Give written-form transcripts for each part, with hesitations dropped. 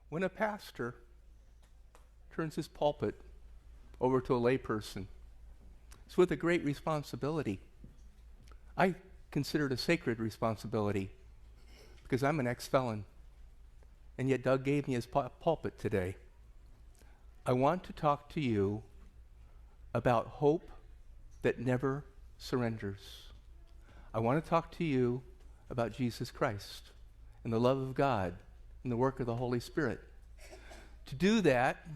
when a pastor turns his pulpit over to a layperson, it's with a great responsibility. I consider it a sacred responsibility because I'm an ex-felon, and yet Doug gave me his pulpit today. I want to talk to you about hope that never surrenders. I want to talk to you about Jesus Christ and the love of God and the work of the Holy Spirit. To do that,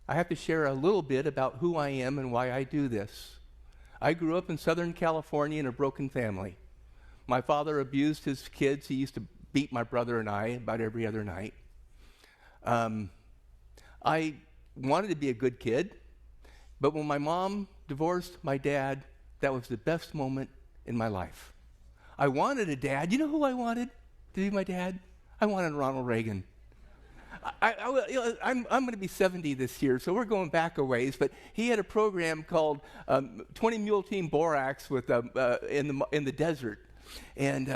I have to share a little bit about who I am and why I do this. I grew up in Southern California in a broken family. My father abused his kids. He used to beat my brother and I about every other night. I wanted to be a good kid, but when my mom divorced my dad, that was the best moment in my life. I wanted a dad. You know who I wanted to be my dad? I wanted Ronald Reagan. I'm going to be 70 this year, so we're going back a ways, but he had a program called 20 Mule Team Borax with, in the desert. And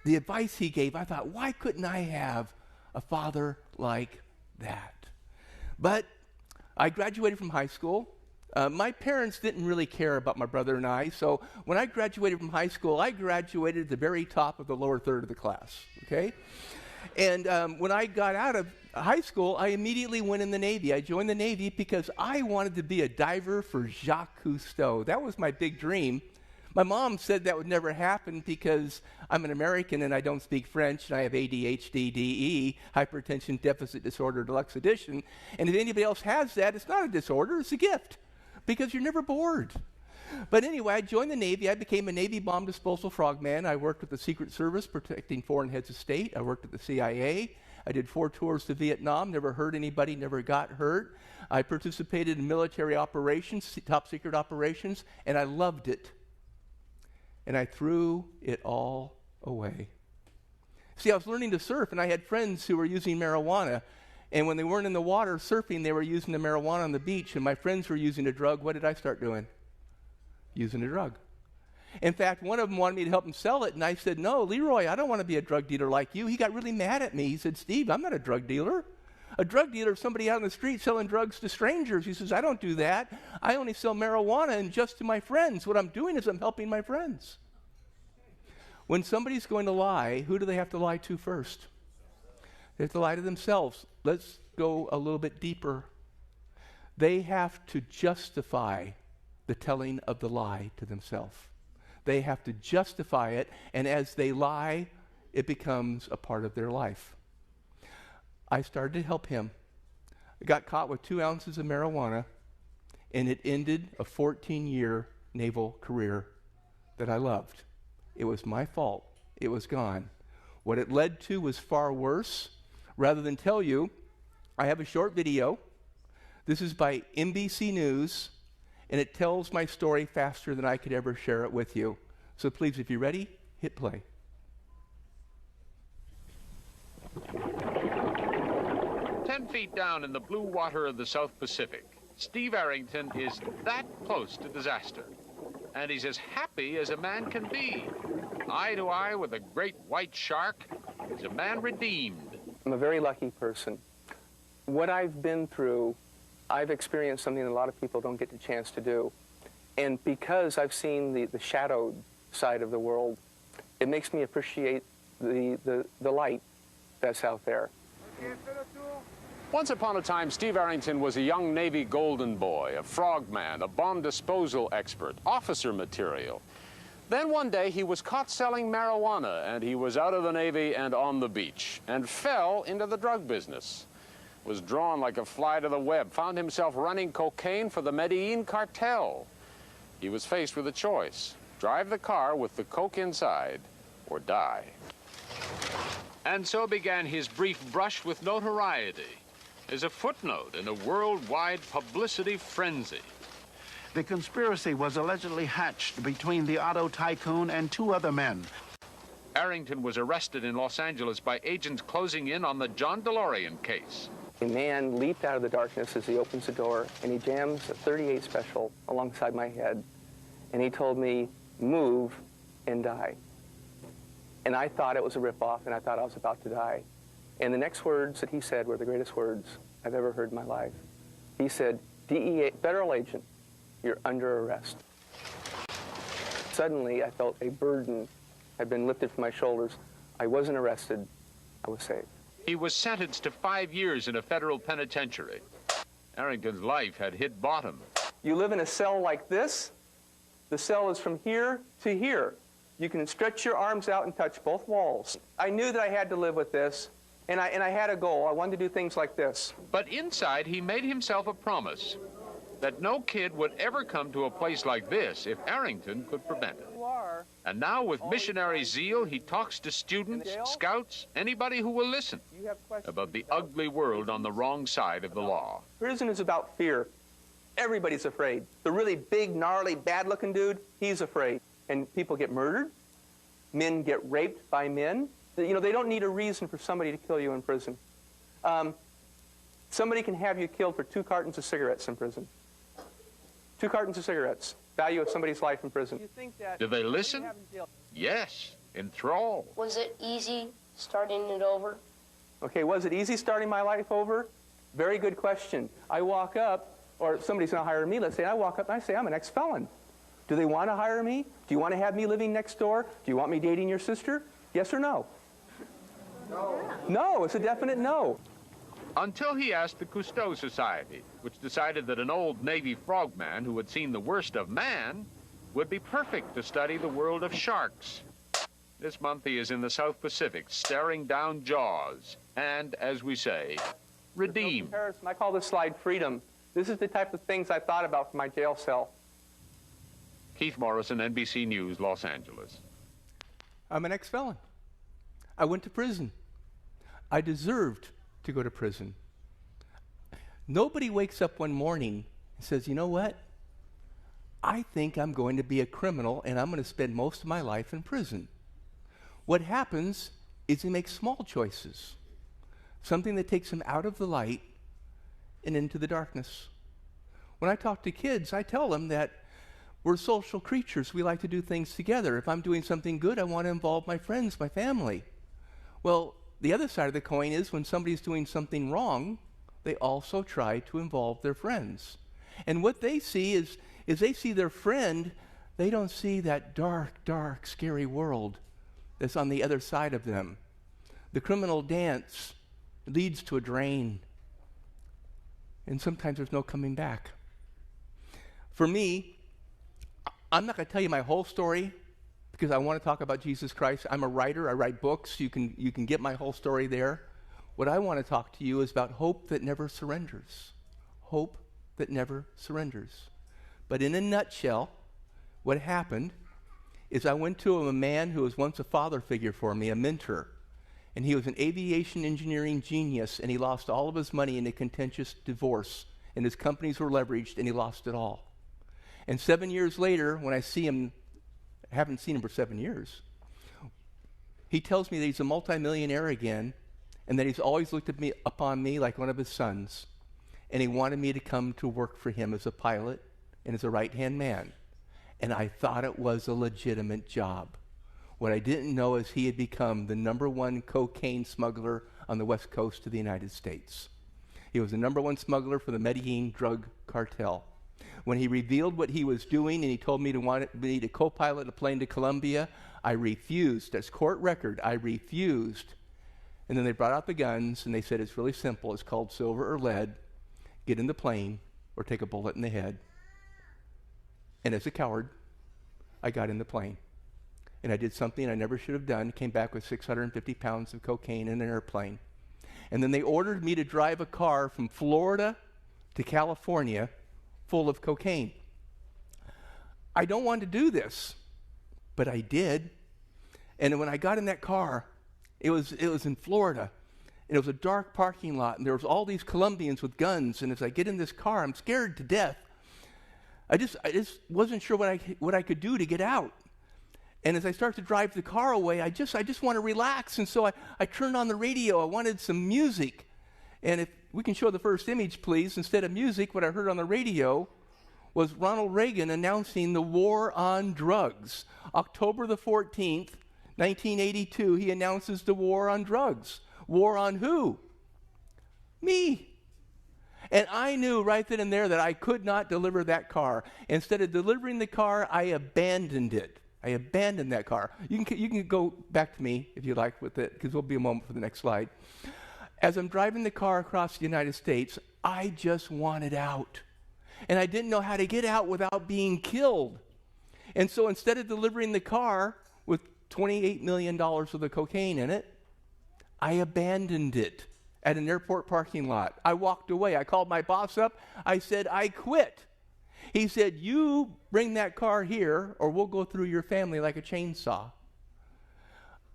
the advice he gave, I thought, why couldn't I have a father like that? But I graduated from high school. My parents didn't really care about my brother and I, so when I graduated from high school, I graduated at the very top of the lower third of the class, okay? And when I got out of high school, I immediately went in the Navy. I joined the Navy because I wanted to be a diver for Jacques Cousteau. That was my big dream. My mom said that would never happen because I'm an American and I don't speak French, and I have ADHD, DE, hypertension deficit disorder deluxe edition. And if anybody else has that, it's not a disorder, it's a gift because you're never bored. But anyway, I joined the Navy. I became a Navy Bomb Disposal Frogman. I worked with the Secret Service protecting foreign heads of state. I worked at the CIA. I did 4 tours to Vietnam, never hurt anybody, never got hurt. I participated in military operations, top secret operations, and I loved it. And I threw it all away. See, I was learning to surf, and I had friends who were using marijuana. And when they weren't in the water surfing, they were using the marijuana on the beach, and my friends were using a drug. What did I start doing? Using a drug. In fact, one of them wanted me to help him sell it, and I said, no, Leroy, I don't want to be a drug dealer like you. He got really mad at me. He said, Steve, I'm not a drug dealer. A drug dealer is somebody out on the street selling drugs to strangers. He says, I don't do that. I only sell marijuana and just to my friends. What I'm doing is I'm helping my friends. When somebody's going to lie, who do they have to lie to first? They have to lie to themselves. Let's go a little bit deeper. They have to justify the telling of the lie to themselves. They have to justify it, and as they lie, it becomes a part of their life. I started to help him. I got caught with 2 ounces of marijuana, and it ended a 14-year naval career that I loved. It was my fault. It was gone. What it led to was far worse. Rather than tell you, I have a short video. This is by NBC News, and it tells my story faster than I could ever share it with you. So please, if you're ready, hit play. 10 feet down in the blue water of the South Pacific, Steve Arrington is that close to disaster. And he's as happy as a man can be. Eye to eye with a great white shark, he's a man redeemed. I'm a very lucky person. What I've been through, I've experienced something that a lot of people don't get the chance to do. And because I've seen the shadowed side of the world, it makes me appreciate the light that's out there. Once upon a time, Steve Arrington was a young Navy golden boy, a frogman, a bomb disposal expert, officer material. Then one day he was caught selling marijuana, and he was out of the Navy and on the beach, and fell into the drug business. Was drawn like a fly to the web, found himself running cocaine for the Medellin cartel. He was faced with a choice: drive the car with the coke inside, or die. And so began his brief brush with notoriety, as a footnote in a worldwide publicity frenzy. The conspiracy was allegedly hatched between the auto tycoon and 2 other men. Arrington was arrested in Los Angeles by agents closing in on the John DeLorean case. A man leaped out of the darkness as he opens the door, and he jams a .38 special alongside my head, and he told me, move and die. And I thought it was a ripoff, and I thought I was about to die. And the next words that he said were the greatest words I've ever heard in my life. He said, DEA, federal agent, you're under arrest. Suddenly, I felt a burden had been lifted from my shoulders. I wasn't arrested. I was saved. He was sentenced to 5 years in a federal penitentiary. Arrington's life had hit bottom. You live in a cell like this. The cell is from here to here. You can stretch your arms out and touch both walls. I knew that I had to live with this, and I had a goal. I wanted to do things like this. But inside, he made himself a promise that no kid would ever come to a place like this if Arrington could prevent it. And now, with missionary zeal, he talks to students, scouts, anybody who will listen about the ugly world on the wrong side of the law. Prison is about fear. Everybody's afraid. The really big, gnarly, bad-looking dude, he's afraid. And people get murdered. Men get raped by men. You know, they don't need a reason for somebody to kill you in prison. Somebody can have you killed for 2 cartons of cigarettes in prison. 2 cartons of cigarettes. Value of somebody's life in prison. Do they listen? Yes, enthralled. Was it easy starting it over? Okay, was it easy starting my life over? Very good question. I walk up, or somebody's going to hire me, let's say, I walk up and I say, I'm an ex-felon. Do they want to hire me? Do you want to have me living next door? Do you want me dating your sister? Yes or no? No. No, it's a definite no. Until he asked the Cousteau Society, which decided that an old Navy frogman who had seen the worst of man would be perfect to study the world of sharks. This month he is in the South Pacific, staring down jaws, and, as we say, redeemed. I call this slide freedom. This is the type of things I thought about for my jail cell. Keith Morrison, NBC News, Los Angeles. I'm an ex-felon. I went to prison. I deserved to go to prison. Nobody wakes up one morning and says, you know what? I think I'm going to be a criminal and I'm going to spend most of my life in prison. What happens is he makes small choices, something that takes him out of the light and into the darkness. When I talk to kids, I tell them that we're social creatures. We like to do things together. If I'm doing something good, I want to involve my friends, my family. Well, the other side of the coin is when somebody's doing something wrong, they also try to involve their friends. And what they see is they see their friend, they don't see that dark, dark, scary world that's on the other side of them. The criminal dance leads to a drain, and sometimes there's no coming back. For me, I'm not going to tell you my whole story because I want to talk about Jesus Christ. I'm a writer. I write books. You can get my whole story there. What I want to talk to you is about hope that never surrenders. Hope that never surrenders. But in a nutshell, what happened is I went to a man who was once a father figure for me, a mentor. And he was an aviation engineering genius, and he lost all of his money in a contentious divorce. And his companies were leveraged, and he lost it all. And 7 years later, when I see him, I haven't seen him for 7 years, he tells me that he's a multimillionaire again, and that he's always looked upon me like one of his sons. And he wanted me to come to work for him as a pilot and as a right-hand man. And I thought it was a legitimate job. What I didn't know is he had become the #1 cocaine smuggler on the west coast of the United States. He was the #1 smuggler for the Medellin drug cartel. When he revealed what he was doing and he told me to co-pilot a plane to Colombia, I refused. That's court record. I refused. And then they brought out the guns and they said, it's really simple. It's called silver or lead. Get in the plane or take a bullet in the head. And as a coward, I got in the plane. And I did something I never should have done. Came back with 650 pounds of cocaine in an airplane. And then they ordered me to drive a car from Florida to California full of cocaine. I don't want to do this, but I did. And when I got in that car, it was in Florida, and it was a dark parking lot, and there was all these Colombians with guns, and as I get in this car, I'm scared to death. I just wasn't sure what I could do to get out. And as I start to drive the car away, I just want to relax, and so I turned on the radio. I wanted some music. And if we can show the first image, please. Instead of music, what I heard on the radio was Ronald Reagan announcing the war on drugs. October the 14th, 1982, he announces the war on drugs. War on who? Me. And I knew right then and there that I could not deliver that car. Instead of delivering the car, I abandoned it. I abandoned that car. You can go back to me if you like with it, because there'll be a moment for the next slide. As I'm driving the car across the United States, I just wanted out. And I didn't know how to get out without being killed. And so instead of delivering the car with $28 million of the cocaine in it, I abandoned it at an airport parking lot. I walked away. I called my boss up. I said, I quit. He said, you bring that car here or we'll go through your family like a chainsaw.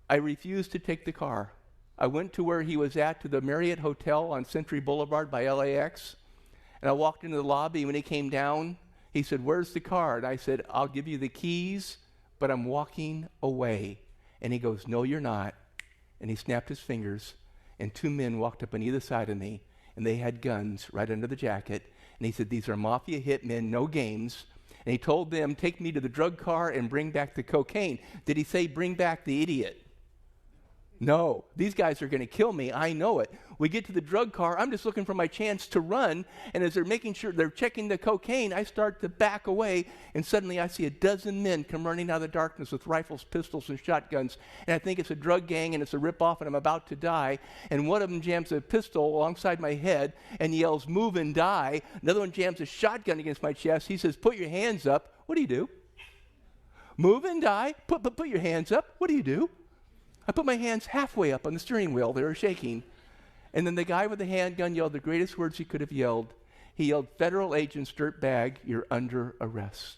I refused to take the car. I went to where he was at, to the Marriott Hotel on Century Boulevard by LAX. And I walked into the lobby. When he came down, he said, where's the car? And I said, I'll give you the keys, but I'm walking away. And he goes, no, you're not. And he snapped his fingers, and two men walked up on either side of me, and they had guns right under the jacket. And he said, these are mafia hitmen, no games. And he told them, take me to the drug car and bring back the cocaine. Did he say, bring back the idiot? No, these guys are going to kill me. I know it. We get to the drug car. I'm just looking for my chance to run. And as they're making sure they're checking the cocaine, I start to back away. And suddenly I see a dozen men come running out of the darkness with rifles, pistols, and shotguns. And I think it's a drug gang and it's a ripoff and I'm about to die. And one of them jams a pistol alongside my head and yells, move and die. Another one jams a shotgun against my chest. He says, put your hands up. What do you do? Move and die? Put your hands up. What do you do? I put my hands halfway up on the steering wheel. They were shaking. And then the guy with the handgun yelled the greatest words he could have yelled. He yelled, federal agents, dirtbag, you're under arrest.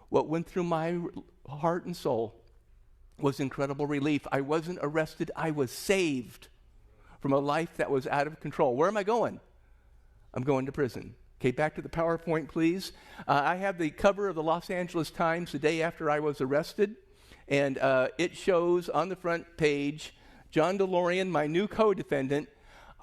What went through my heart and soul was incredible relief. I wasn't arrested. I was saved from a life that was out of control. Where am I going? I'm going to prison. Okay, back to the PowerPoint, please. I have the cover of the Los Angeles Times the day after I was arrested. And it shows on the front page, John DeLorean, my new co-defendant.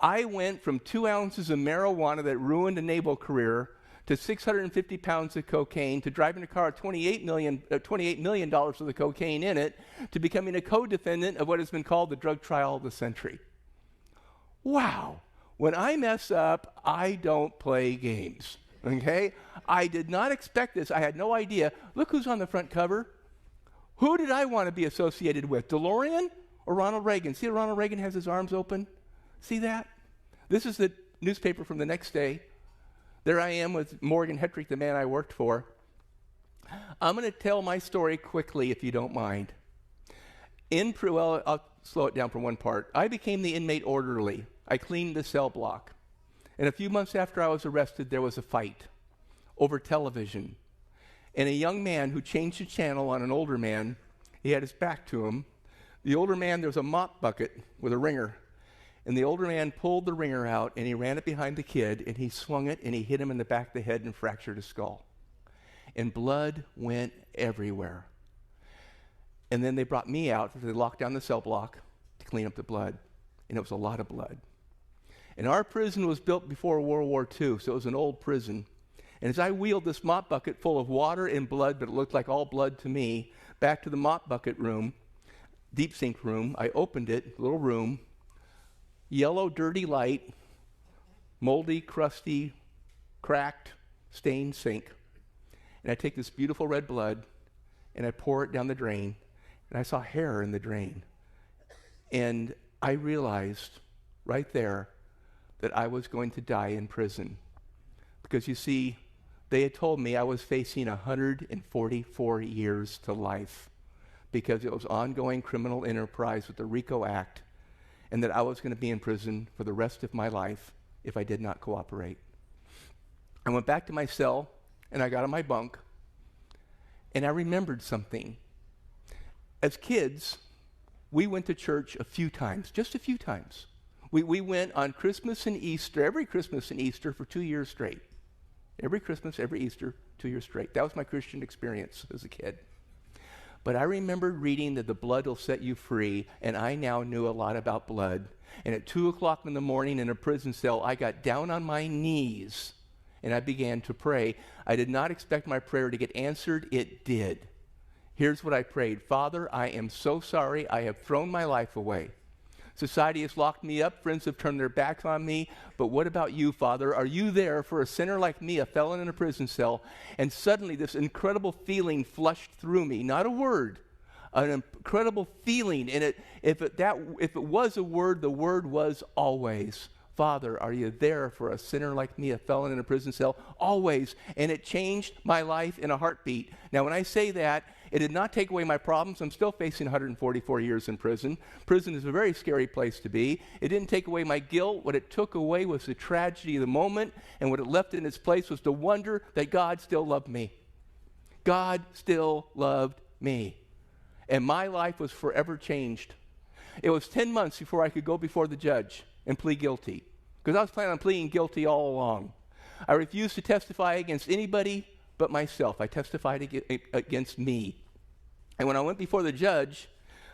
I went from 2 ounces of marijuana that ruined a naval career to 650 pounds of cocaine, to driving a car with $28 million of the cocaine in it, to becoming a co-defendant of what has been called the drug trial of the century. Wow. When I mess up, I don't play games, okay? I did not expect this. I had no idea. Look who's on the front cover. Who did I want to be associated with, DeLorean or Ronald Reagan? See how Ronald Reagan has his arms open? See that? This is the newspaper from the next day. There I am with Morgan Hetrick, the man I worked for. I'm going to tell my story quickly, if you don't mind. Well, I'll slow it down for one part. I became the inmate orderly. I cleaned the cell block. And a few months after I was arrested, there was a fight over television. And a young man who changed the channel on an older man, he had his back to him. The older man, there was a mop bucket with a ringer. And the older man pulled the ringer out, and he ran it behind the kid, and he swung it, and he hit him in the back of the head and fractured his skull. And blood went everywhere. And then they brought me out, they locked down the cell block to clean up the blood. And it was a lot of blood. And our prison was built before World War II, so it was an old prison. And as I wheeled this mop bucket full of water and blood, but it looked like all blood to me, back to the mop bucket room, deep sink room, I opened it, little room, yellow, dirty light, moldy, crusty, cracked, stained sink. And I take this beautiful red blood, and I pour it down the drain, and I saw hair in the drain. And I realized right there that I was going to die in prison. Because you see, they had told me I was facing 144 years to life because it was ongoing criminal enterprise with the RICO Act, and that I was going to be in prison for the rest of my life if I did not cooperate. I went back to my cell, and I got on my bunk, and I remembered something. As kids, we went to church a few times, just a few times. We went on Christmas and Easter, every Christmas and Easter for 2 years straight. Every Christmas, every Easter, 2 years straight. That was my Christian experience as a kid. But I remembered reading that the blood will set you free, and I now knew a lot about blood. And at 2 o'clock in the morning in a prison cell, I got down on my knees, and I began to pray. I did not expect my prayer to get answered. It did. Here's what I prayed. Father, I am so sorry I have thrown my life away. Society has locked me up. Friends have turned their backs on me. But what about you, Father? Are you there for a sinner like me, a felon in a prison cell? And suddenly this incredible feeling flushed through me. Not a word, an incredible feeling. And if it was a word, the word was always. Father, are you there for a sinner like me, a felon in a prison cell? Always. And it changed my life in a heartbeat. Now, when I say that, it did not take away my problems. I'm still facing 144 years in prison. Prison is a very scary place to be. It didn't take away my guilt. What it took away was the tragedy of the moment, and what it left in its place was the wonder that God still loved me. God still loved me. And my life was forever changed. It was 10 months before I could go before the judge and plead guilty, because I was planning on pleading guilty all along. I refused to testify against anybody but myself. I testified against me. And when I went before the judge,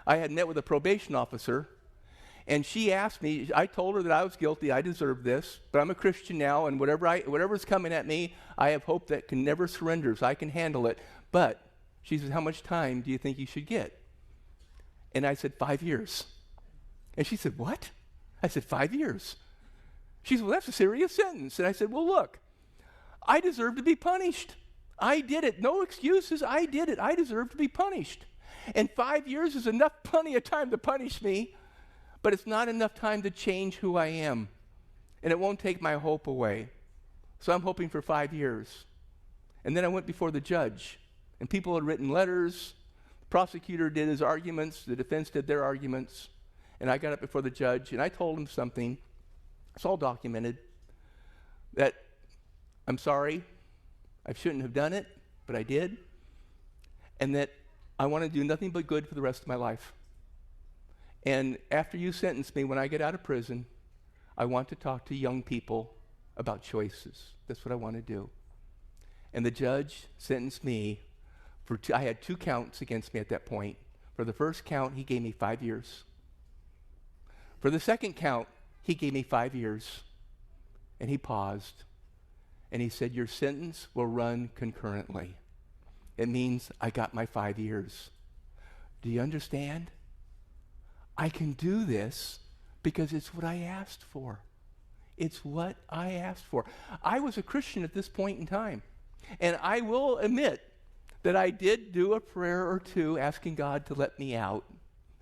I had met with a probation officer, and she asked me, I told her that I was guilty, I deserved this, but I'm a Christian now, and whatever's coming at me, I have hope that can never surrender, so I can handle it. But she said, how much time do you think you should get? And I said, 5 years. And she said, what? I said, 5 years. She said, well, that's a serious sentence. And I said, well, look, I deserve to be punished. I did it. No excuses. I did it. I deserve to be punished. And 5 years is plenty of time to punish me, but it's not enough time to change who I am. And it won't take my hope away. So I'm hoping for 5 years. And then I went before the judge, and people had written letters. The prosecutor did his arguments. The defense did their arguments. And I got up before the judge, and I told him something. It's all documented. That I'm sorry, I shouldn't have done it, but I did. And that I want to do nothing but good for the rest of my life. And after you sentence me, when I get out of prison, I want to talk to young people about choices. That's what I want to do. And the judge sentenced me for I had 2 counts against me at that point. For the first count, he gave me 5 years. For the second count, he gave me 5 years. And he paused. And he said, your sentence will run concurrently. It means I got my 5 years. Do you understand? I can do this because it's what I asked for. It's what I asked for. I was a Christian at this point in time. And I will admit that I did do a prayer or two asking God to let me out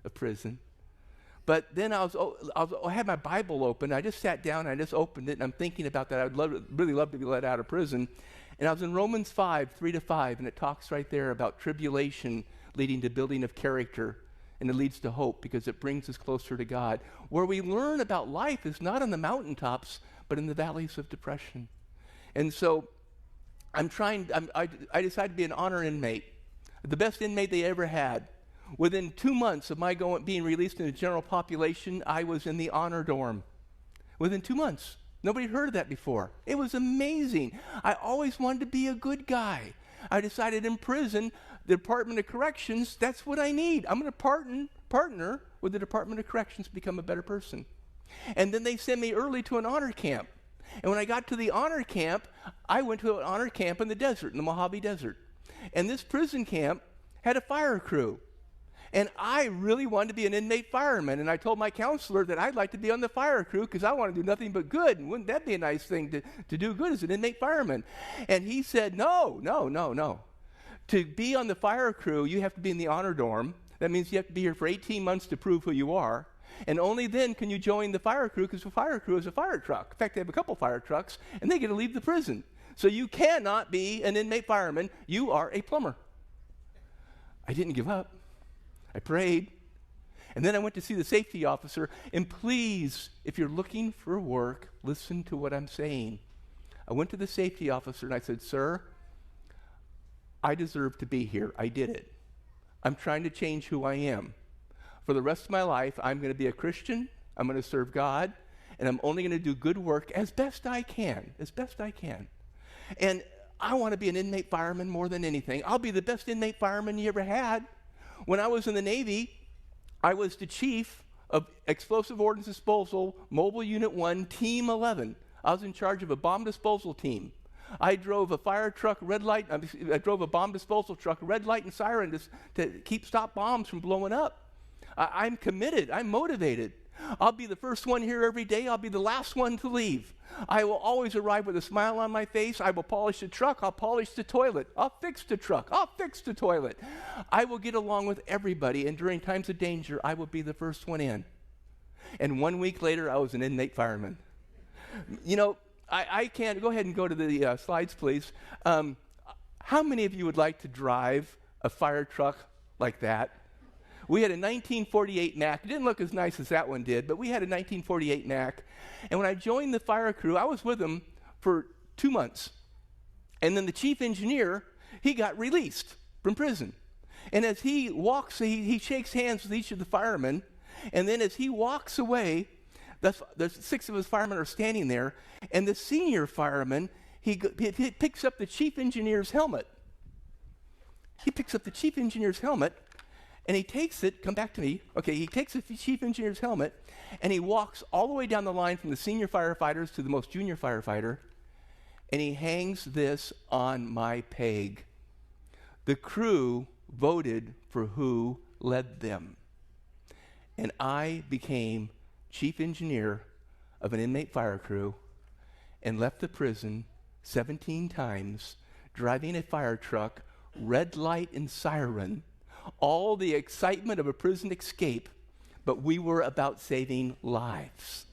of prison. But then I had my Bible open. I just sat down and I just opened it, and I'm thinking about that. I would really love to be let out of prison. And I was in Romans 5, 3-5, and it talks right there about tribulation leading to building of character, and it leads to hope because it brings us closer to God. Where we learn about life is not on the mountaintops, but in the valleys of depression. And so I decided to be an honor inmate, the best inmate they ever had. Within 2 months of my being released in the general population, I was in the honor dorm. Within 2 months. Nobody had heard of that before. It was amazing. I always wanted to be a good guy. I decided in prison, the Department of Corrections, that's what I need. I'm going to partner with the Department of Corrections to become a better person. And then they sent me early to an honor camp. And when I got to the honor camp, I went to an honor camp in the desert, in the Mojave Desert. And this prison camp had a fire crew. And I really wanted to be an inmate fireman. And I told my counselor that I'd like to be on the fire crew because I want to do nothing but good. And wouldn't that be a nice thing to do good as an inmate fireman? And he said, no. To be on the fire crew, you have to be in the honor dorm. That means you have to be here for 18 months to prove who you are. And only then can you join the fire crew because the fire crew is a fire truck. In fact, they have a couple fire trucks, and they get to leave the prison. So you cannot be an inmate fireman. You are a plumber. I didn't give up. I prayed. And then I went to see the safety officer. And please, if you're looking for work, listen to what I'm saying. I went to the safety officer and I said, sir, I deserve to be here. I did it. I'm trying to change who I am. For the rest of my life, I'm going to be a Christian. I'm going to serve God. And I'm only going to do good work as best I can. And I want to be an inmate fireman more than anything. I'll be the best inmate fireman you ever had. When I was in the Navy, I was the chief of Explosive Ordnance Disposal, Mobile Unit 1, Team 11. I was in charge of a bomb disposal team. I drove a fire truck, I drove a bomb disposal truck, red light and siren to stop bombs from blowing up. I'm committed. I'm motivated. I'll be the first one here every day. I'll be the last one to leave. I will always arrive with a smile on my face. I will polish the truck. I'll polish the toilet. I'll fix the truck. I'll fix the toilet. I will get along with everybody, and during times of danger, I will be the first one in. And 1 week later, I was an inmate fireman. You know, I can't, go ahead and go to the slides, please. How many of you would like to drive a fire truck like that? We had a 1948 Mack. It didn't look as nice as that one did, but we had a 1948 Mack. And when I joined the fire crew, I was with them for 2 months. And then the chief engineer, he got released from prison. And as he walks, he shakes hands with each of the firemen. And then as he walks away, the 6 of us firemen are standing there. And the senior fireman, he picks up the chief engineer's helmet. He picks up the chief engineer's helmet. And he takes it, come back to me, okay, he takes the chief engineer's helmet, and he walks all the way down the line from the senior firefighters to the most junior firefighter, and he hangs this on my peg. The crew voted for who led them. And I became chief engineer of an inmate fire crew and left the prison 17 times, driving a fire truck, red light and siren, all the excitement of a prison escape, but we were about saving lives.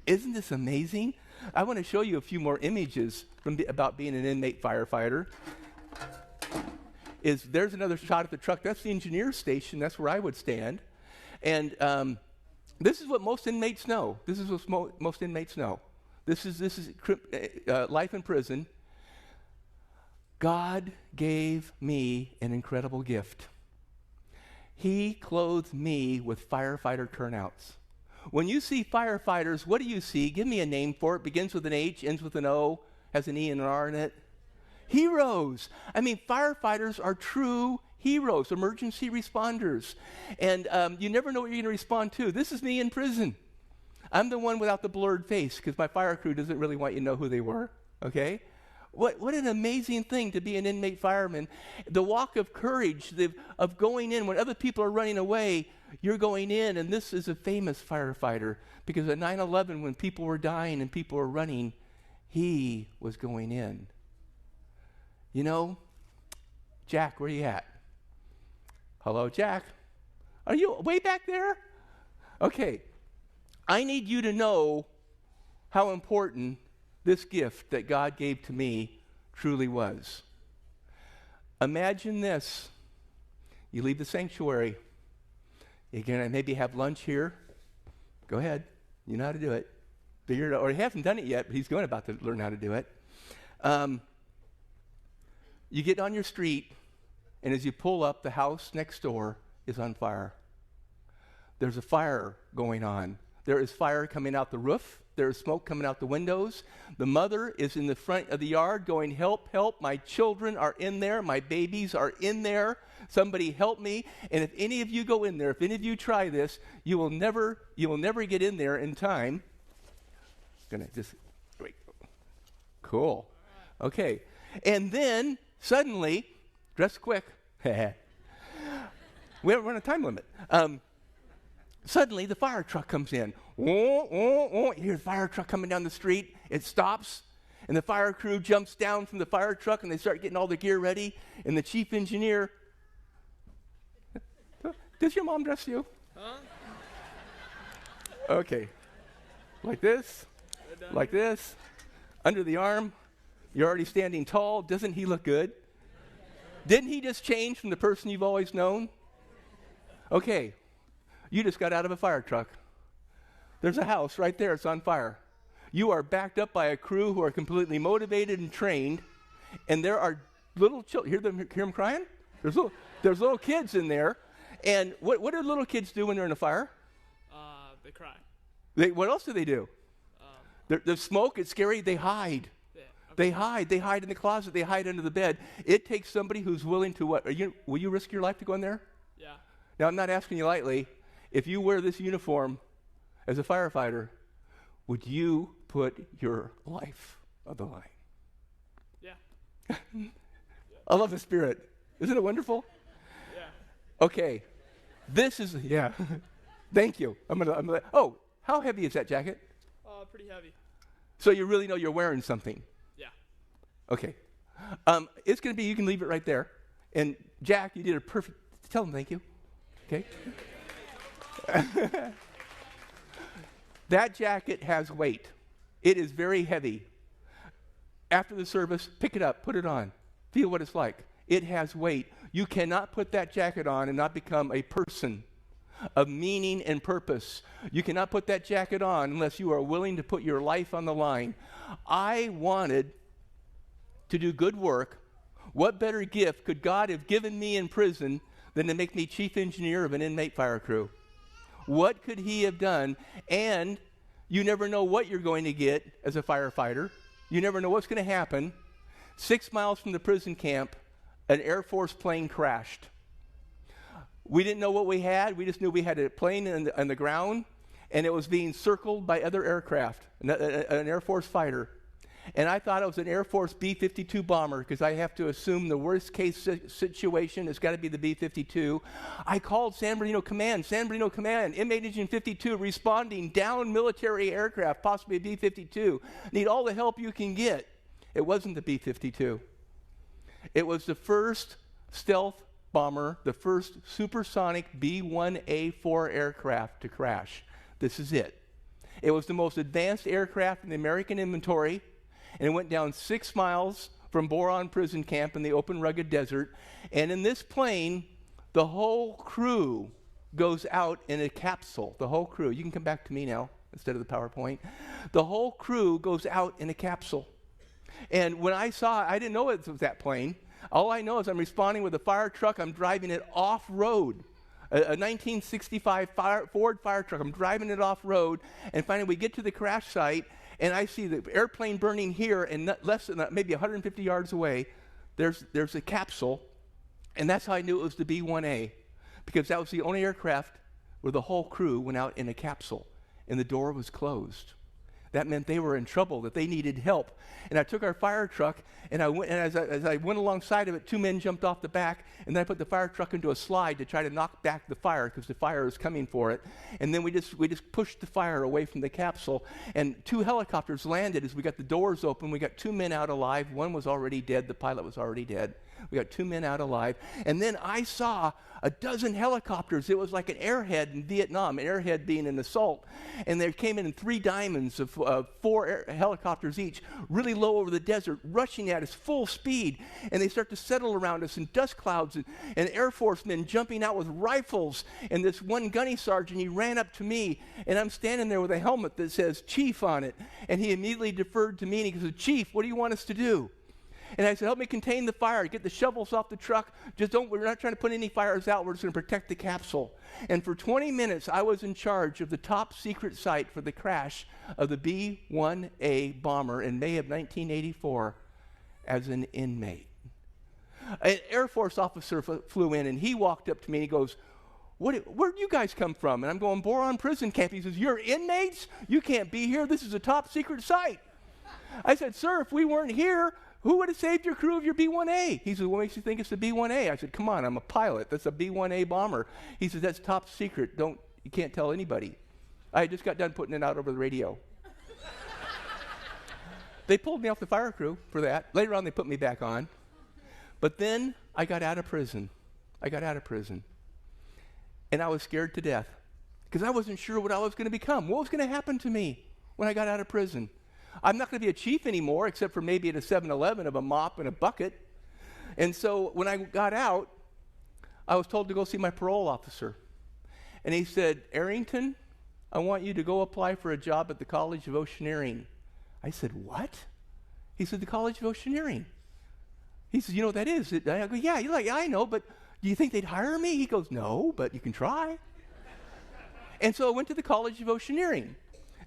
Isn't this amazing? I want to show you a few more images about being an inmate firefighter. There's another shot at the truck. That's the engineer's station. That's where I would stand. And this is what most inmates know. This is what most inmates know. This is life in prison. God gave me an incredible gift. He clothed me with firefighter turnouts. When you see firefighters, what do you see? Give me a name for it. Begins with an H, ends with an O, has an E and an R in it. Heroes. I mean, firefighters are true heroes, emergency responders. And you never know what you're going to respond to. This is me in prison. I'm the one without the blurred face because my fire crew doesn't really want you to know who they were, okay? What an amazing thing to be an inmate fireman. The walk of courage, of going in when other people are running away, you're going in, and this is a famous firefighter because at 9/11 when people were dying and people were running, he was going in. You know, Jack, where are you at? Hello, Jack. Are you way back there? Okay. I need you to know how important this gift that God gave to me truly was. Imagine this. You leave the sanctuary. You're going to maybe have lunch here. Go ahead. You know how to do it. Figure it out. Or he hasn't done it yet, but he's about to learn how to do it. You get on your street, and as you pull up, the house next door is on fire. There's a fire going on. There is fire coming out the roof. There is smoke coming out the windows. The mother is in the front of the yard going, help, help. My children are in there. My babies are in there. Somebody help me. And if any of you go in there, if any of you try this, you will never get in there in time. Gonna just, wait. Cool. Okay. And then suddenly, dress quick. We're on a time limit. Suddenly, the fire truck comes in. You hear the fire truck coming down the street. It stops, and the fire crew jumps down from the fire truck, and they start getting all the gear ready. And the chief engineer, does your mom dress you? Huh? Okay. Like this, like this, under the arm. You're already standing tall. Doesn't he look good? Didn't he just change from the person you've always known? Okay. You just got out of a fire truck. There's a house right there. It's on fire. You are backed up by a crew who are completely motivated and trained, and there are little children. Hear them crying? There's little kids in there. And what do little kids do when they're in a fire? They cry. What else do they do? The smoke, it's scary. They hide. Yeah, They hide. They hide in the closet. They hide under the bed. It takes somebody who's willing to what? Will you risk your life to go in there? Yeah. Now, I'm not asking you lightly. If you wear this uniform as a firefighter, would you put your life on the line? Yeah. I love the Spirit. Isn't it wonderful? Yeah. Okay. This is Thank you. Oh, how heavy is that jacket? Pretty heavy. So you really know you're wearing something. Yeah. Okay. It's going to be, you can leave it right there. And Jack, you did a perfect, tell him thank you. Okay. That jacket has weight. It is very heavy. After the service, pick it up, put it on. Feel what it's like. It has weight. You cannot put that jacket on and not become a person of meaning and purpose. You cannot put that jacket on unless you are willing to put your life on the line. I wanted to do good work. What better gift could God have given me in prison than to make me chief engineer of an inmate fire crew? What could he have done? And you never know what you're going to get as a firefighter. You never know what's going to happen. 6 miles from the prison camp, an Air Force plane crashed. We didn't know what we had. We just knew we had a plane on the ground, and it was being circled by other aircraft, an Air Force fighter. And I thought it was an Air Force B-52 bomber because I have to assume the worst case situation has got to be the B-52. I called San Bernardino Command, Inmate Engine 52 responding, down military aircraft, possibly a B-52. Need all the help you can get. It wasn't the B-52. It was the first stealth bomber, the first supersonic B-1A4 aircraft to crash. This is it. It was the most advanced aircraft in the American inventory, and it went down 6 miles from Boron Prison Camp in the open, rugged desert. And in this plane, the whole crew goes out in a capsule. The whole crew. You can come back to me now instead of the PowerPoint. The whole crew goes out in a capsule. And when I saw it, I didn't know it was that plane. All I know is I'm responding with a fire truck. I'm driving it off-road. A 1965 Ford fire truck. I'm driving it off-road. And finally, we get to the crash site, and I see the airplane burning here, and less than maybe 150 yards away, there's a capsule. And that's how I knew it was the B-1A, because that was the only aircraft where the whole crew went out in a capsule, and the door was closed. That meant they were in trouble, that they needed help. And I took our fire truck, and I went, and as I went alongside of it, 2 men jumped off the back, and then I put the fire truck into a slide to try to knock back the fire, because the fire was coming for it. And then we just pushed the fire away from the capsule, and 2 helicopters landed. As we got the doors open, we got 2 men out alive. One was already dead. The pilot was already dead. We got 2 men out alive. And then I saw a dozen helicopters. It was like an airhead in Vietnam, an airhead being an assault. And they came in 3 diamonds of 4 helicopters each, really low over the desert, rushing at us full speed. And they start to settle around us in dust clouds, and Air Force men jumping out with rifles. And this one gunny sergeant, he ran up to me, and I'm standing there with a helmet that says Chief on it. And he immediately deferred to me, and he goes, Chief, what do you want us to do? And I said, help me contain the fire. Get the shovels off the truck. We're not trying to put any fires out. We're just going to protect the capsule. And for 20 minutes, I was in charge of the top secret site for the crash of the B-1A bomber in May of 1984 as an inmate. An Air Force officer flew in, and he walked up to me, and he goes, where'd you guys come from? And I'm going, Boron Prison Camp. He says, you're inmates? You can't be here. This is a top secret site. I said, sir, if we weren't here, who would have saved your crew of your B-1A? He said, what makes you think it's the B-1A? I said, come on, I'm a pilot. That's a B-1A bomber. He said, that's top secret. You can't tell anybody. I just got done putting it out over the radio. They pulled me off the fire crew for that. Later on, they put me back on. But then I got out of prison. And I was scared to death because I wasn't sure what I was going to become. What was going to happen to me when I got out of prison? I'm not going to be a chief anymore, except for maybe at a 7-Eleven of a mop and a bucket. And so when I got out, I was told to go see my parole officer. And he said, Arrington, I want you to go apply for a job at the College of Oceaneering. I said, what? He said, the College of Oceaneering. He said, you know what that is? I go, yeah. You're like, yeah, I know, but do you think they'd hire me? He goes, no, but you can try. And so I went to the College of Oceaneering.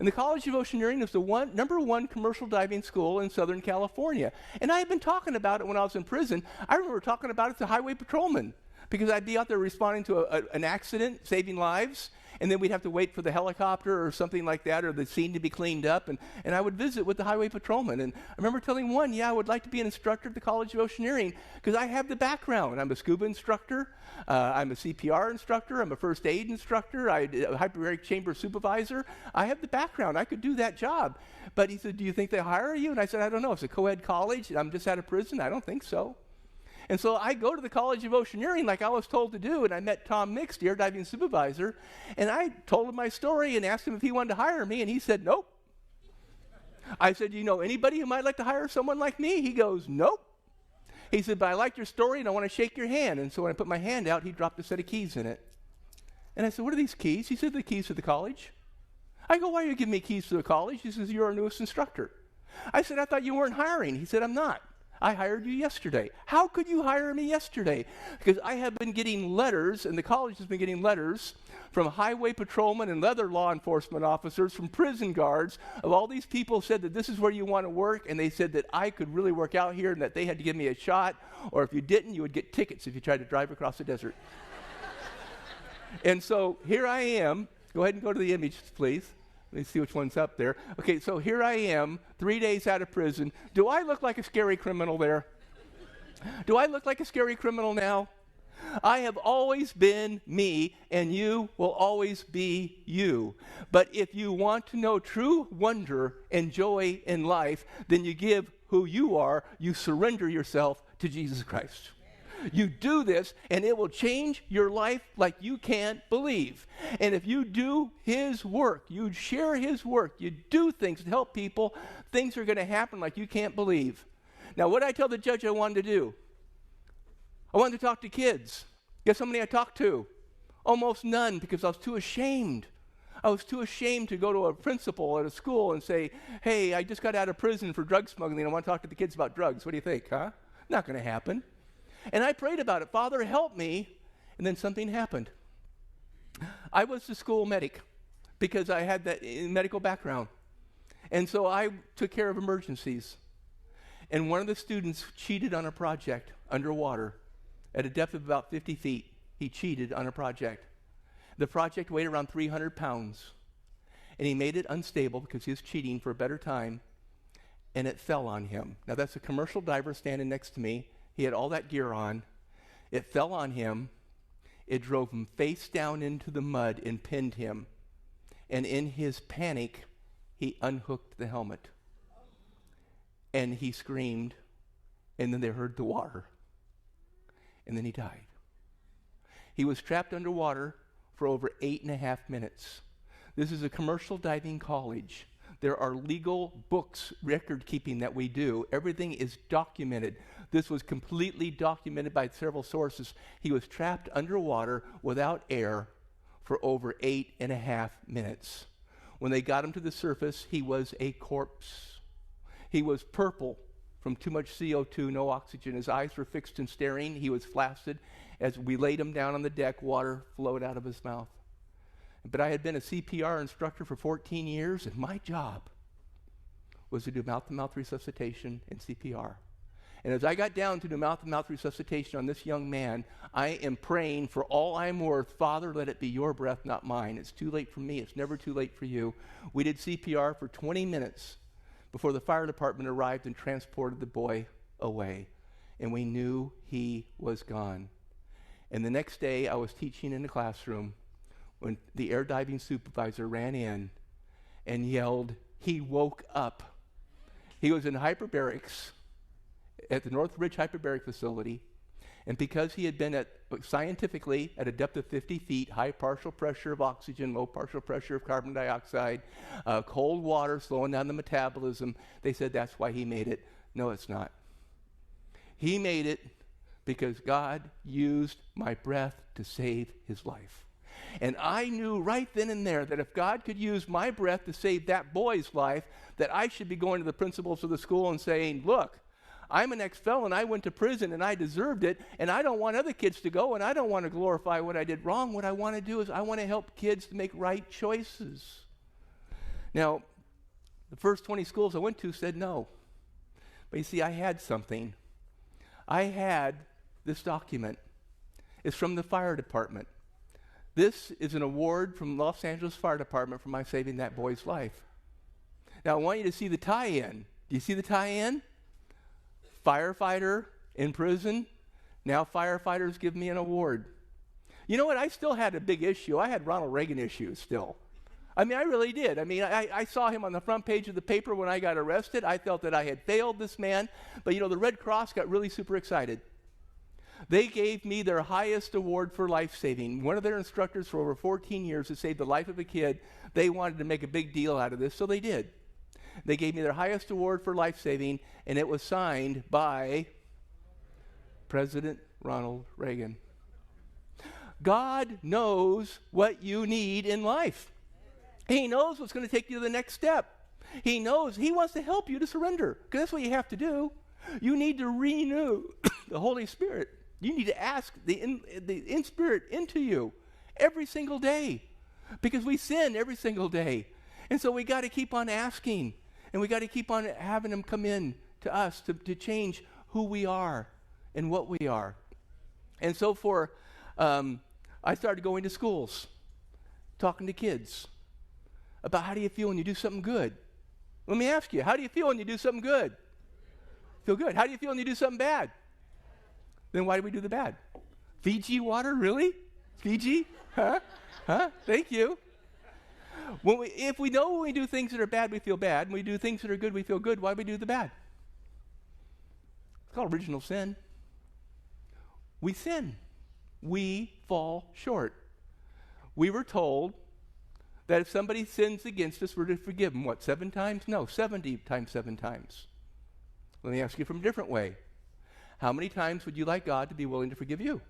And the College of Oceaneering is the number one commercial diving school in Southern California. And I had been talking about it when I was in prison. I remember talking about it to highway patrolmen because I'd be out there responding to an accident, saving lives. And then we'd have to wait for the helicopter or something like that, or the scene to be cleaned up. And I would visit with the highway patrolman. And I remember telling one, I would like to be an instructor at the College of Oceaneering because I have the background. I'm a scuba instructor. I'm a CPR instructor. I'm a first aid instructor. I'm a hyperbaric chamber supervisor. I have the background. I could do that job. But he said, do you think they hire you? And I said, I don't know. It's a co-ed college. I'm just out of prison. I don't think so. And so I go to the College of Oceaneering like I was told to do, and I met Tom Mix, the air diving supervisor, and I told him my story and asked him if he wanted to hire me, and he said, nope. I said, do you know anybody who might like to hire someone like me? He goes, nope. He said, but I like your story, and I want to shake your hand. And so when I put my hand out, he dropped a set of keys in it. And I said, what are these keys? He said, the keys to the college. I go, why are you giving me keys to the college? He says, you're our newest instructor. I said, I thought you weren't hiring. He said, I'm not. I hired you yesterday. How could you hire me yesterday? Because I have been getting letters, and the college has been getting letters from highway patrolmen and other law enforcement officers, from prison guards, of all these people said that this is where you want to work, and they said that I could really work out here and that they had to give me a shot, or if you didn't, you would get tickets if you tried to drive across the desert. And so here I am. Go ahead and go to the image, please. Let me see which one's up there. Okay, so here I am, 3 days out of prison. Do I look like a scary criminal there? Do I look like a scary criminal now? I have always been me, and you will always be you. But if you want to know true wonder and joy in life, then you give who you are, you surrender yourself to Jesus Christ. You do this, and it will change your life like you can't believe. And if you do his work, you share his work, you do things to help people, things are going to happen like you can't believe. Now, what did I tell the judge I wanted to do? I wanted to talk to kids. Guess how many I talked to? Almost none, because I was too ashamed. I was too ashamed to go to a principal at a school and say, hey, I just got out of prison for drug smuggling. I want to talk to the kids about drugs. What do you think, huh? Not going to happen. And I prayed about it. Father, help me. And then something happened. I was the school medic because I had that medical background. And so I took care of emergencies. And one of the students cheated on a project underwater at a depth of about 50 feet. He cheated on a project. The project weighed around 300 pounds. And he made it unstable because he was cheating for a better time. And it fell on him. Now, that's a commercial diver standing next to me. He had all that gear on. It fell on him. It drove him face down into the mud and pinned him. And in his panic, he unhooked the helmet. And he screamed, and then they heard the water. And then he died. He was trapped underwater for over 8.5 minutes. This is a commercial diving college. There are legal books, record keeping that we do. Everything is documented. This was completely documented by several sources. He was trapped underwater without air for over 8.5 minutes. When they got him to the surface, he was a corpse. He was purple from too much CO2, no oxygen. His eyes were fixed and staring. He was flaccid. As we laid him down on the deck, water flowed out of his mouth. But I had been a CPR instructor for 14 years, and my job was to do mouth-to-mouth resuscitation and CPR. And as I got down to do mouth-to-mouth resuscitation on this young man, I am praying for all I'm worth, Father, let it be your breath, not mine. It's too late for me. It's never too late for you. We did CPR for 20 minutes before the fire department arrived and transported the boy away. And we knew he was gone. And the next day, I was teaching in the classroom when the air diving supervisor ran in and yelled, he woke up. He was in hyperbarics at the North Ridge Hyperbaric Facility, and because he had been scientifically at a depth of 50 feet, high partial pressure of oxygen, low partial pressure of carbon dioxide, cold water slowing down the metabolism, they said that's why he made it. No, it's not. He made it because God used my breath to save his life. And I knew right then and there that if God could use my breath to save that boy's life, that I should be going to the principals of the school and saying, look, I'm an ex-felon, I went to prison and I deserved it, and I don't want other kids to go, and I don't want to glorify what I did wrong. What I want to do is I want to help kids to make right choices. Now, the first 20 schools I went to said no. But you see, I had something. I had this document. It's from the fire department. This is an award from Los Angeles Fire Department for my saving that boy's life. Now, I want you to see the tie-in. Do you see the tie-in? Firefighter in prison. Now firefighters give me an award. You know what? I still had a big issue. I had Ronald Reagan issues still. I mean, I really did. I mean, I saw him on the front page of the paper when I got arrested. I felt that I had failed this man. But, you know, the Red Cross got really super excited. They gave me their highest award for life-saving. One of their instructors for over 14 years has saved the life of a kid. They wanted to make a big deal out of this, so they did. They gave me their highest award for life-saving, and it was signed by President Ronald Reagan. God knows what you need in life. He knows what's going to take you to the next step. He knows. He wants to help you to surrender, because that's what you have to do. You need to renew the Holy Spirit. You need to ask the in Spirit into you every single day, because we sin every single day. And so we got to keep on asking, and we got to keep on having Him come in to us to change who we are and what we are. And so I started going to schools, talking to kids about how do you feel when you do something good. Let me ask you, how do you feel when you do something good? Feel good. How do you feel when you do something bad? Then why do we do the bad? Fiji water, really? Fiji? Huh? Thank you. If we know when we do things that are bad, we feel bad. When we do things that are good, we feel good. Why do we do the bad? It's called original sin. We sin. We fall short. We were told that if somebody sins against us, we're to forgive them. What, 7 times? No, 70 times 7 times. Let me ask you from a different way. How many times would you like God to be willing to forgive you?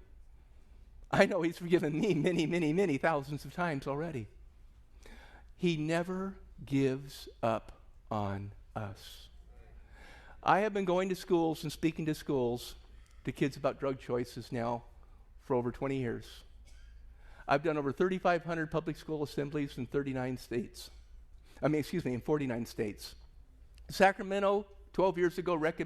I know He's forgiven me many, many, many thousands of times already. He never gives up on us. I have been going to schools and speaking to schools, to kids about drug choices now for over 20 years. I've done over 3,500 public school assemblies in 39 states. In 49 states. Sacramento, 12 years ago, ranked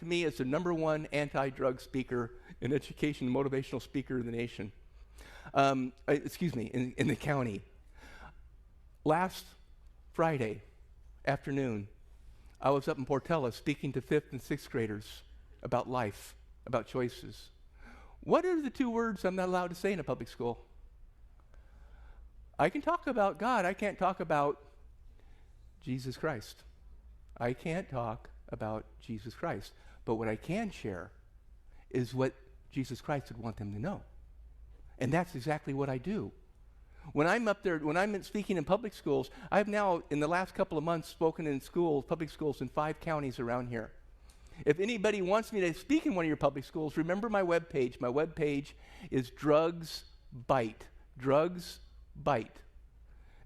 me as the #1 anti-drug speaker and education and motivational speaker in the nation. In the county. Last Friday afternoon, I was up in Portela speaking to 5th and 6th graders about life, about choices. What are the 2 words I'm not allowed to say in a public school? I can talk about God. I can't talk about Jesus Christ. I can't talk about Jesus Christ. But what I can share is what Jesus Christ would want them to know. And that's exactly what I do. When I'm up there, when I'm speaking in public schools, I've now, in the last couple of months, spoken in schools, public schools in 5 counties around here. If anybody wants me to speak in one of your public schools, remember my webpage. My webpage is Drugs Bite. Drugs Bite.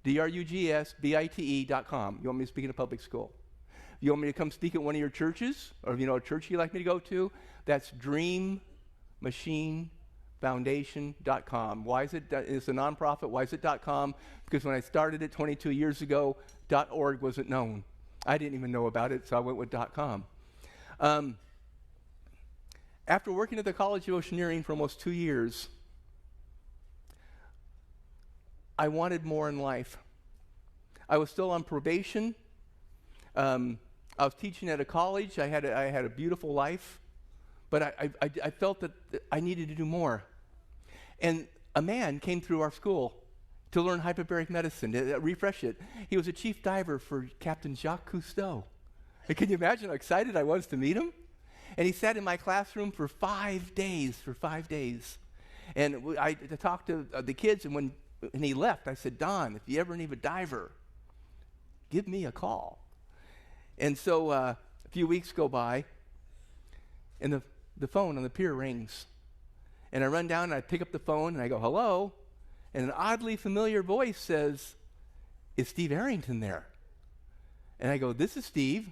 DRUGSBITE.com. You want me to speak in a public school? You want me to come speak at one of your churches? Or a church you'd like me to go to? That's DreamMachineFoundation.com. Why is it? It's a nonprofit. Why is it .com? Because when I started it 22 years ago, .org wasn't known. I didn't even know about it, so I went with .com. After working at the College of Oceaneering for almost 2 years, I wanted more in life. I was still on probation. I was teaching at a college. I had a beautiful life, but I felt that I needed to do more. And a man came through our school to learn hyperbaric medicine, to refresh it. He was a chief diver for Captain Jacques Cousteau. And can you imagine how excited I was to meet him? And he sat in my classroom for 5 days, And I talked to the kids, and when he left, I said, Don, if you ever need a diver, give me a call. And so a few weeks go by, and the phone on the pier rings. And I run down, and I pick up the phone, and I go, hello? And an oddly familiar voice says, is Steve Arrington there? And I go, this is Steve.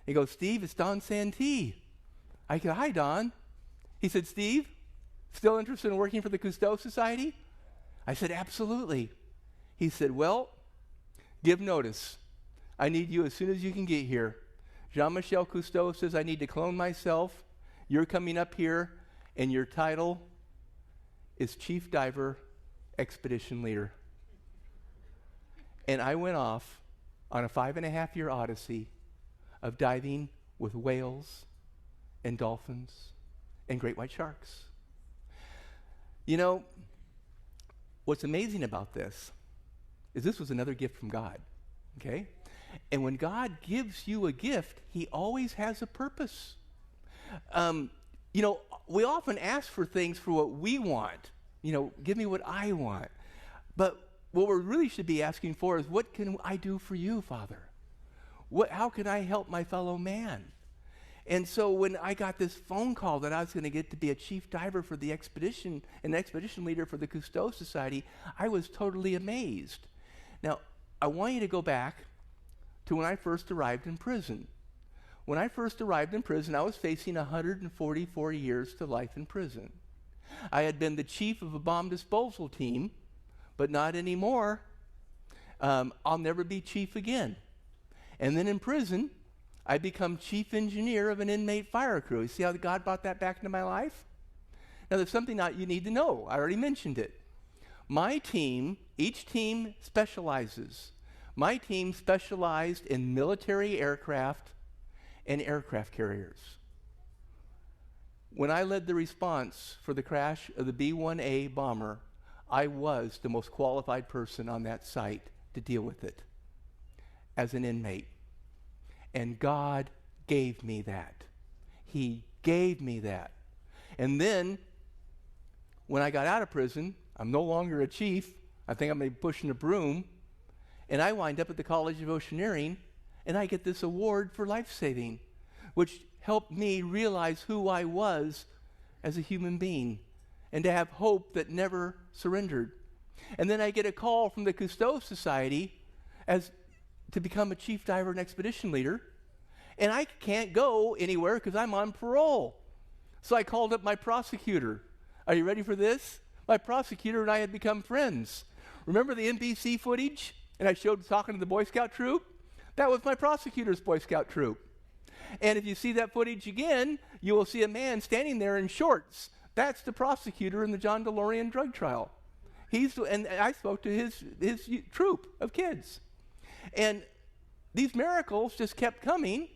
He goes, Steve, it's Don Santee. I go, hi, Don. He said, Steve, still interested in working for the Cousteau Society? I said, absolutely. He said, well, give notice. I need you as soon as you can get here. Jean-Michel Cousteau says I need to clone myself. You're coming up here, and your title is Chief Diver expedition leader. And I went off on a 5.5-year odyssey of diving with whales and dolphins and great white sharks. You know, what's amazing about this is this was another gift from God, okay? And when God gives you a gift, he always has a purpose. You know, we often ask for things for what we want. You know, give me what I want. But what we really should be asking for is, what can I do for you, Father? How can I help my fellow man? And so when I got this phone call that I was going to get to be a chief diver for the expedition, an expedition leader for the Cousteau Society, I was totally amazed. Now, I want you to go back to when I first arrived in prison. When I first arrived in prison, I was facing 144 years to life in prison. I had been the chief of a bomb disposal team, but not anymore. I'll never be chief again. And then in prison, I become chief engineer of an inmate fire crew. You see how God brought that back into my life? Now, there's something that you need to know. I already mentioned it. My team, each team specializes. My team specialized in military aircraft and aircraft carriers. When I led the response for the crash of the B-1A bomber, I was the most qualified person on that site to deal with it as an inmate. And God gave me that. He gave me that. And then, when I got out of prison, I'm no longer a chief. I think I'm pushing a broom. And I wind up at the College of Oceaneering, and I get this award for life-saving, which helped me realize who I was as a human being and to have hope that never surrendered. And then I get a call from the Cousteau Society to become a chief diver and expedition leader, and I can't go anywhere because I'm on parole. So I called up my prosecutor. Are you ready for this? My prosecutor and I had become friends. Remember the NBC footage? And I showed talking to the Boy Scout troop? That was my prosecutor's Boy Scout troop. And if you see that footage again, you will see a man standing there in shorts. That's the prosecutor in the John DeLorean drug trial. And I spoke to his troop of kids. And these miracles just kept coming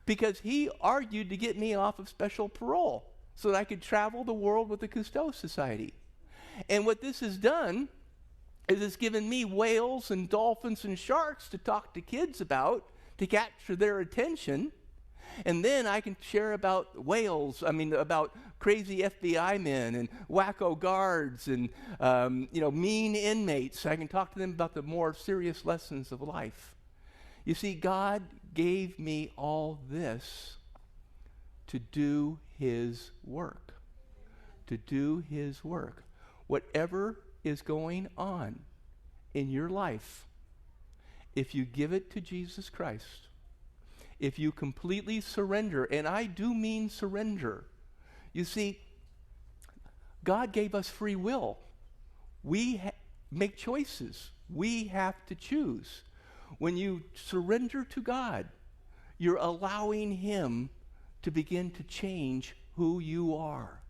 because he argued to get me off of special parole so that I could travel the world with the Cousteau Society. And what this has done is it's given me whales and dolphins and sharks to talk to kids about, to capture their attention. And then I can share about about crazy FBI men and wacko guards and, mean inmates. I can talk to them about the more serious lessons of life. You see, God gave me all this to do his work. To do his work. Whatever is going on in your life, if you give it to Jesus Christ, if you completely surrender, and I do mean surrender. You see, God gave us free will. We make choices. We have to choose. When you surrender to God, you're allowing him to begin to change who you are.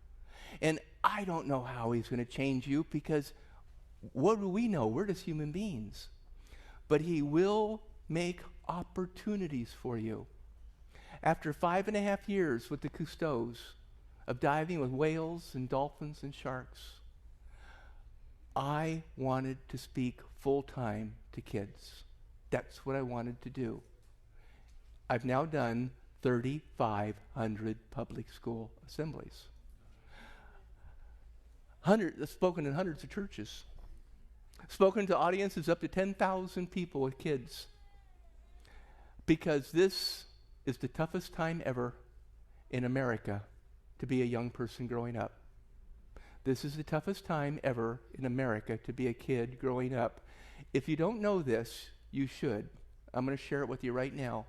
And I don't know how he's going to change you, because what do we know? We're just human beings. But he will make opportunities for you. After 5.5 years with the Cousteaus of diving with whales and dolphins and sharks, I wanted to speak full-time to kids. That's what I wanted to do. I've now done 3,500 public school assemblies. Spoken in hundreds of churches. Spoken to audiences up to 10,000 people with kids. Because this is the toughest time ever in America to be a young person growing up. This is the toughest time ever in America to be a kid growing up. If you don't know this, you should. I'm going to share it with you right now.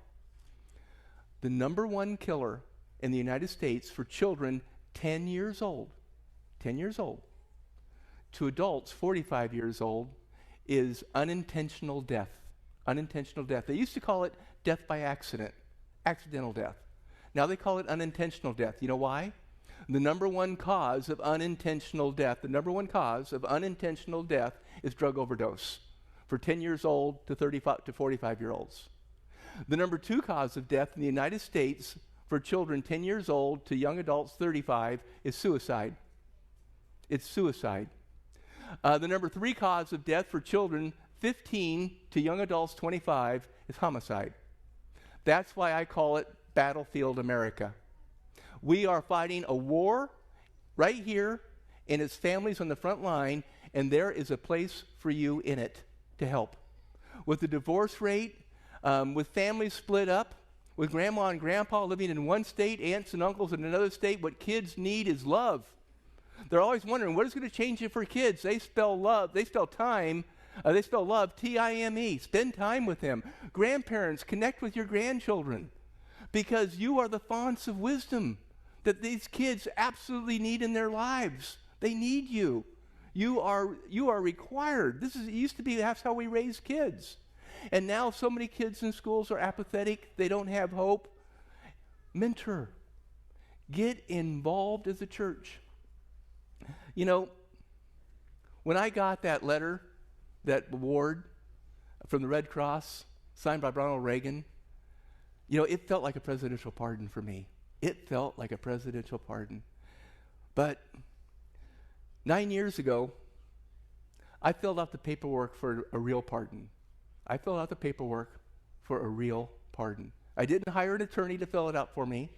The number one killer in the United States for children 10 years old, to adults 45 years old, is unintentional death. Unintentional death. They used to call it death by accident, accidental death. Now they call it unintentional death. You know why? The number one cause of unintentional death, is drug overdose for 10 years old to 35 to 45-year-olds. The number two cause of death in the United States for children 10 years old to young adults 35 is suicide. It's suicide. The number three cause of death for children 15 to young adults 25 is homicide. That's why I call it Battlefield America. We are fighting a war right here, and it's families on the front line, and there is a place for you in it to help. With the divorce rate, with families split up, with grandma and grandpa living in one state, aunts and uncles in another state, what kids need is love. They're always wondering, what is going to change it for kids? They spell love, they spell love, T-I-M-E. Spend time with them. Grandparents, connect with your grandchildren, because you are the fonts of wisdom that these kids absolutely need in their lives. They need you. You are required. It used to be that's how we raise kids. And now so many kids in schools are apathetic. They don't have hope. Mentor. Get involved as a church. You know, when I got that letter, that award from the Red Cross, signed by Ronald Reagan, you know, it felt like a presidential pardon for me. It felt like a presidential pardon. But 9 years ago, I filled out the paperwork for a real pardon. I didn't hire an attorney to fill it out for me.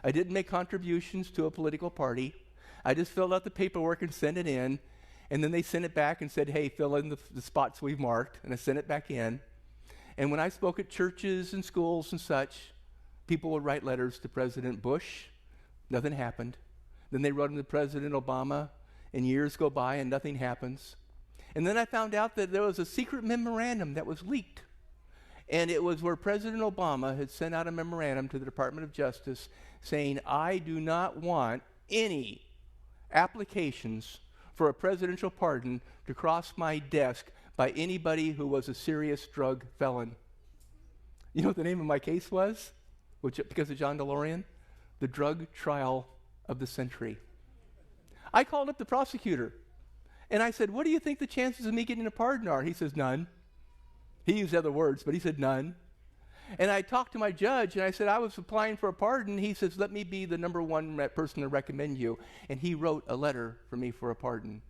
I didn't make contributions to a political party. I just filled out the paperwork and sent it in. And then they sent it back and said, hey, fill in the spots we've marked. And I sent it back in. And when I spoke at churches and schools and such, people would write letters to President Bush. Nothing happened. Then they wrote them to President Obama, and years go by and nothing happens. And then I found out that there was a secret memorandum that was leaked. And it was where President Obama had sent out a memorandum to the Department of Justice saying, I do not want any applications for a presidential pardon to cross my desk by anybody who was a serious drug felon. You know what the name of my case was? Because of John DeLorean? The drug trial of the century. I called up the prosecutor, and I said, what do you think the chances of me getting a pardon are? He says, none. He used other words, but he said none. And I talked to my judge, and I said, I was applying for a pardon. He says, let me be the number one person to recommend you. And he wrote a letter for me for a pardon.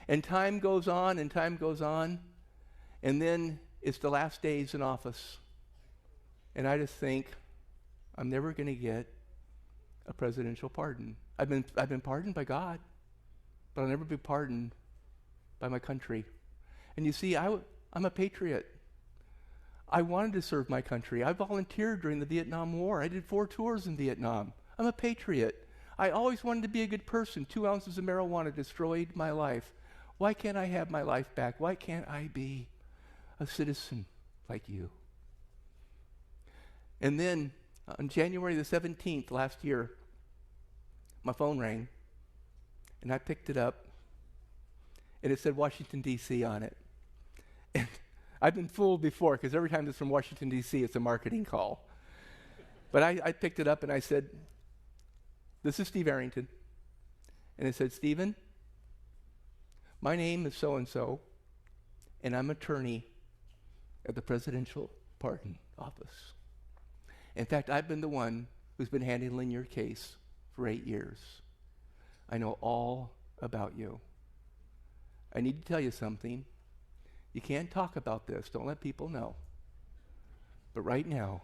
And time goes on, and then it's the last days in office. And I just think, I'm never going to get a presidential pardon. I've been pardoned by God, but I'll never be pardoned by my country. And you see, I'm a patriot. I wanted to serve my country. I volunteered during the Vietnam War. I did 4 tours in Vietnam. I'm a patriot. I always wanted to be a good person. 2 ounces of marijuana destroyed my life. Why can't I have my life back? Why can't I be a citizen like you? And then on January the 17th last year, my phone rang, and I picked it up, and it said Washington, D.C. on it. And I've been fooled before, because every time it's from Washington, D.C., it's a marketing call. But I picked it up, and I said, this is Steve Arrington. And it said, Stephen, my name is so-and-so, and I'm attorney at the Presidential Pardon Office. In fact, I've been the one who's been handling your case for 8 years. I know all about you. I need to tell you something. You can't talk about this. Don't let people know. But right now,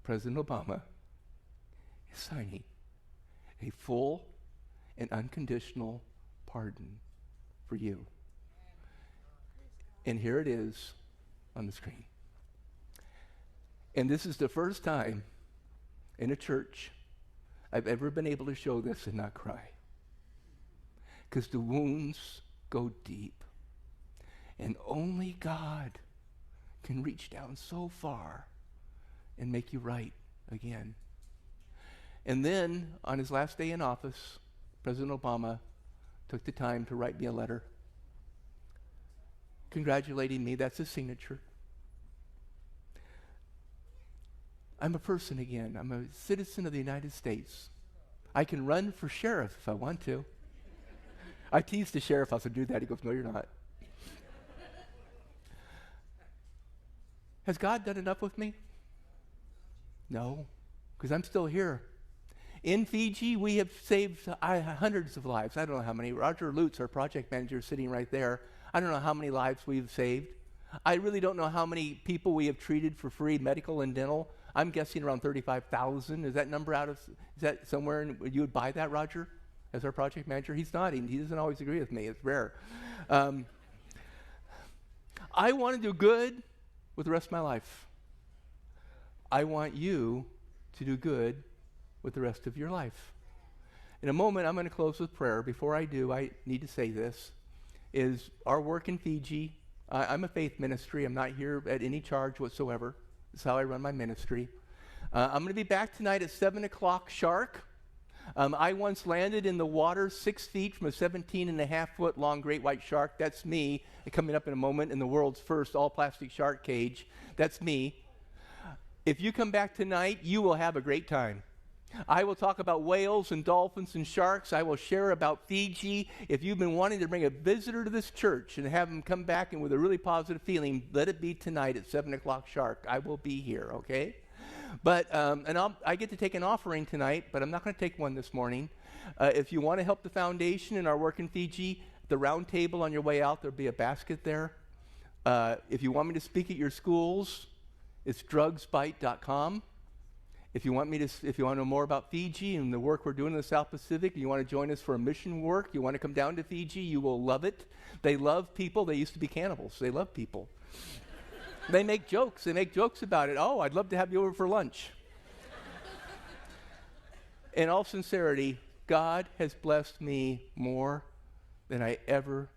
President Obama is signing a full and unconditional pardon for you. And here it is on the screen. And this is the first time in a church I've ever been able to show this and not cry. Because the wounds go deep. And only God can reach down so far and make you right again. And then, on his last day in office, President Obama took the time to write me a letter congratulating me. That's his signature. I'm a person again. I'm a citizen of the United States. I can run for sheriff if I want to. I teased the sheriff. I said, do that. He goes, no, you're not. Has God done enough with me? No, because I'm still here. In Fiji, we have saved hundreds of lives. I don't know how many. Roger Lutz, our project manager, is sitting right there. I don't know how many lives we've saved. I really don't know how many people we have treated for free, medical and dental. I'm guessing around 35,000. Is that number is that somewhere? You would buy that, Roger, as our project manager? He's nodding. He doesn't always agree with me. It's rare. I want to do good with the rest of my life. I want you to do good with the rest of your life. In a moment, I'm going to close with prayer. Before I do, I need to say this, is our work in Fiji. I'm a faith ministry. I'm not here at any charge whatsoever. That's how I run my ministry. I'm going to be back tonight at 7 o'clock sharp. I once landed in the water 6 feet from a 17.5-foot long great white shark. That's me. Coming up in a moment in the world's first all-plastic shark cage. That's me. If you come back tonight, you will have a great time. I will talk about whales and dolphins and sharks. I will share about Fiji. If you've been wanting to bring a visitor to this church and have them come back and with a really positive feeling, let it be tonight at 7 o'clock sharp. I will be here, okay? But I get to take an offering tonight, but I'm not going to take one this morning. If you want to help the foundation in our work in Fiji, the round table on your way out, there'll be a basket there. If you want me to speak at your schools, it's drugsbite.com. If you want to know more about Fiji and the work we're doing in the South Pacific, and you want to join us for a mission work, you want to come down to Fiji, you will love it. They love people. They used to be cannibals. They love people. They make jokes. They make jokes about it. Oh, I'd love to have you over for lunch. In all sincerity, God has blessed me more than I ever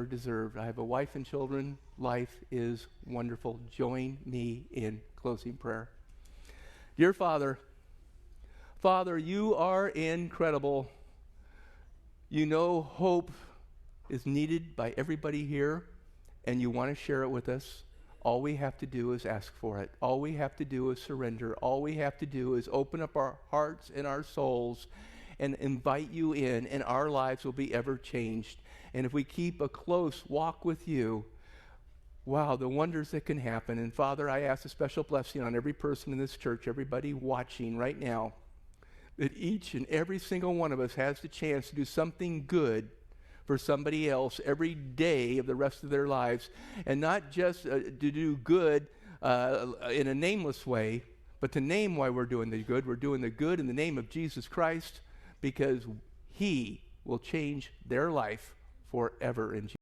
deserved. I have a wife and children. Life is wonderful. Join me in closing prayer. Dear Father, you are incredible. You know hope is needed by everybody here, and you want to share it with us. All we have to do is ask for it. All we have to do is surrender. All we have to do is open up our hearts and our souls and invite you in, and our lives will be ever changed. And if we keep a close walk with you, wow, the wonders that can happen. And Father, I ask a special blessing on every person in this church, everybody watching right now, that each and every single one of us has the chance to do something good for somebody else every day of the rest of their lives, and not just to do good in a nameless way, but to name why we're doing the good. We're doing the good in the name of Jesus Christ, because he will change their life forever in Jesus' name.